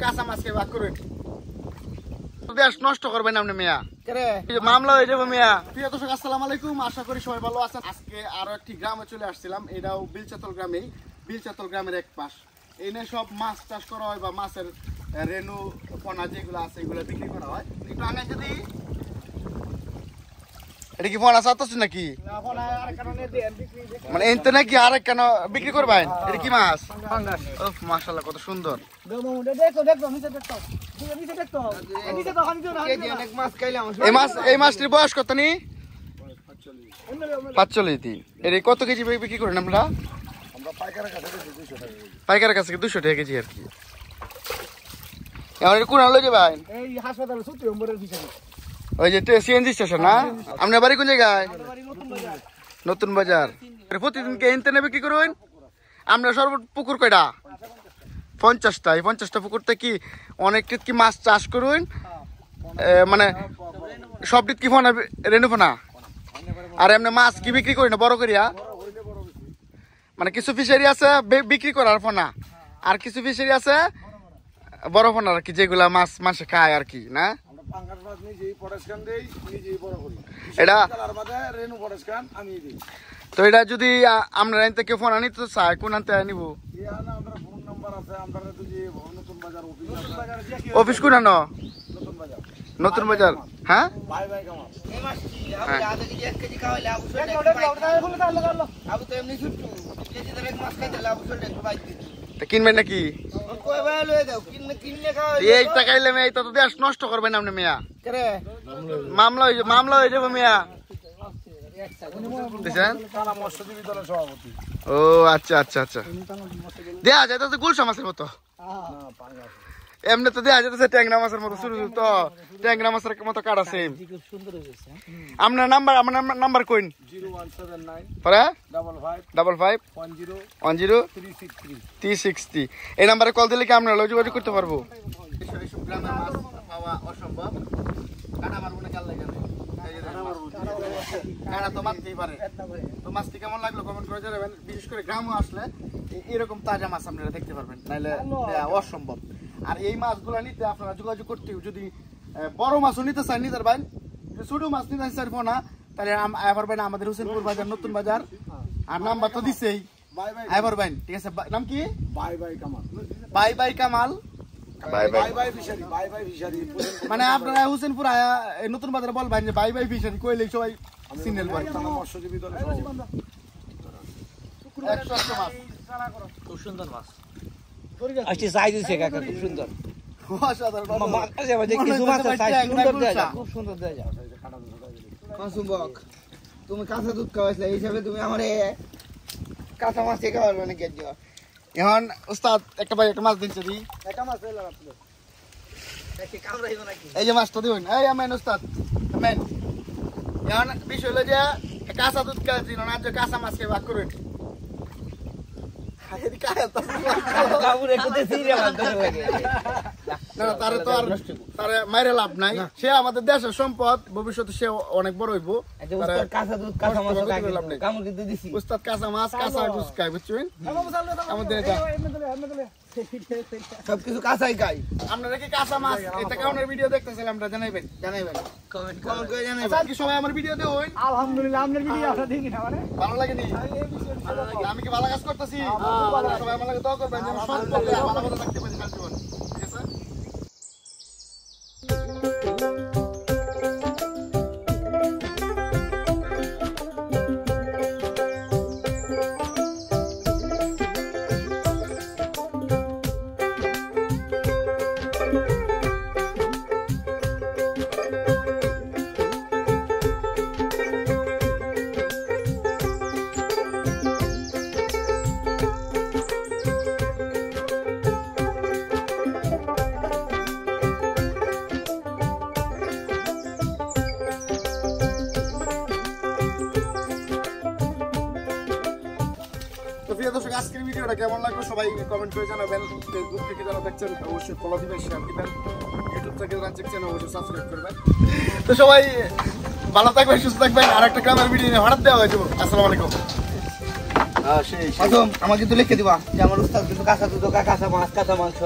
কাঁচা মাছকে ভাগ করুন, দেশ নষ্ট করবেন আপনি মিয়া, মামলা হয়ে যাবে মিয়া। প্রিয় দর্শক আসসালামু আলাইকুম, আশা করি সবাই ভালো আছেন। আজকে আরো একটি গ্রামে চলে আসছিলাম, এটাও বিলচাতল গ্রামেই, বিলচাতল গ্রামের এক পাশ। এনে সব মাছ চাষ করা হয় বা মাছের রেণু পোনা যেগুলো আছে এগুলো বিক্রি করা হয়। একটু আগে যদি এটা কি পোনা চাচ্ছেন নাকি, মানে এনতে নাকি আরেক কেন বিক্রি করবেন? এটা কি মাছ? মাশাআল্লাহ কত সুন্দর। এই মাছটির বয়স কত নি? 45 দিন। এর কত কেজি বিক্রি করেন আমরা? পাইকারের কাছে 200 টাকা কেজি আর কি। এবার কোন আলো যাবেন? এই হাসপাতালে ছুটি নম্বরের পিছনে, ওই যে সিএনজি স্টেশন না? আপনার বাড়ি কোন জায়গায়? নতুন বাজার। প্রতিদিন কে এনতে বিক্রি করবেন? আমরা সর্বোচ্চ পুকুর কয়টা? 50টা। এই 50টা পুকুরতে কি অনেক কি মাছ চাষ করুন, মানে সবটিত কি ফোনা রেণু ফোনা? আর এমনি মাছ কি বিক্রি করি না বড় করিয়া? মানে কিছু ফিশারি আছে বিক্রি করার ফোনা, আর কিছু ফিশারি আছে বড় ফোনা আর কি, যেগুলা মাছ মানুষে খায় আর কি না? এটা তো এটা যদি আমরা আনতে কেউ ফোন আনি তো চাই কোন আনতে নিব? অফিস কোন আনো? নতুন বাজার। হ্যাঁ কিনবেন নাকি? এই টাকাইলে মেয়ে তো দেশ নষ্ট করবেন আপনি মিয়া, মামলা হয়ে যাবে মিয়া। ও আচ্ছা আচ্ছা আচ্ছা, দেয়া যায় তো গুলশা মাছের মতো, এমনি তো দেয়া যেতেছে ট্যাংরা মাছের মতো শুরু তো, ট্যাংরা মাছের মতো কাটা সেম। আপনার নাম্বার, আমার নাম্বার কইন। 01795510363। এই নাম্বারে কল দিলে কি আপনারা যোগাযোগ করতে পারবো? অসম্ভব, কাটা মারবো না, কাল লাগে কাটা তো মারতেই পারে। তো মাছটি কেমন লাগলো কমেন্ট করে জানাবেন। বিশেষ করে গ্রামে আসলে এরকম তাজা মাছ আপনারা দেখতে পারবেন, নাইলে অসম্ভব। আর এই মাছগুলো নিতে আপনারা যোগাযোগ করতে, যদি বড় মাছও নিতে চান নিতে পারবেন, ছোট মাছ নিতে চাইবো না তাহলে পারবেন আমাদের হোসেনপুর বাজার, নতুন বাজার। আর নাম্বার তো দিছেই, পারবেন। ঠিক আছে, নাম কি? Bye bye Kamal. মানে আপনারা হোসেনপুর নতুন বাজারে বলবেন যে বাই বাই ফিশারি, কইলেই সবাই সিগন্যাল পায়। খুব সুন্দর মাছ, খুব সুন্দর। তুমি কাঁচা দুধ খাওয়াইছিলে এই হিসাবে তুমি আমার কাঁচা মাছ খাওয়াবে নাকি? এখন উস্তাদ একটা ভাই একটা মাছ দিচ্ছে দি, এই যে মাছটা দিবেন। এই আমেন উস্তাদ, আমেন। এখন বিষয় হলো যে কাঁচা দুধ খাওয়াচ্ছি না, কাঁচা মাছকে ভাগ করবেন। তারে মাইরে লাভ নাই, সে আমাদের দেশের সম্পদ, ভবিষ্যতে সে অনেক বড় হইব। উস্তাদ কাঁচা মাছ কাঁচা দুধ খাই, বুঝছেন? আমাদের সবকিছু কাঁচাই খাই। আপনারা কি কাঁচা মাছ এটা কাউনের ভিডিও দেখতেছিলাম, আমরা জানাইবেন কমেন্ট করে জানাইবেন। কি সবাই আমার ভিডিও দেখুন? আলহামদুলিল্লাহ, আপনার ভিডিও আমরা দেখি না, মানে ভালো লাগেনি? আমি কি ভালো কাজ করতেছি? সবাই আমার লাগে দোয়া করবেন যেন সব করলে ভালো কথা থাকতে পারি কাজ জীবন। ঠিক আছে? আজকের ভিডিওটা কেমন লাগলো সবাই কমেন্ট করে জানাবেন। ফেসবুক থেকে যারা দেখছেন অবশ্যই ফলো দিবেন, শেয়ার দিবেন। ইউটিউব থেকে যারা দেখছেন অবশ্যই সাবস্ক্রাইব করবেন। তো সবাই ভালো থাকবেন, সুস্থ থাকবেন। আর একটা গ্রামের ভিডিও নিয়ে হঠাৎ দেওয়া হয়ে যাবো। আসসালামু আলাইকুম। আমাকে তো লিখে দিবা যে আমার উস্তাদ কিন্তু কাঁচা দুধ, কাঁচা মাছ, কাঁচা মাংস।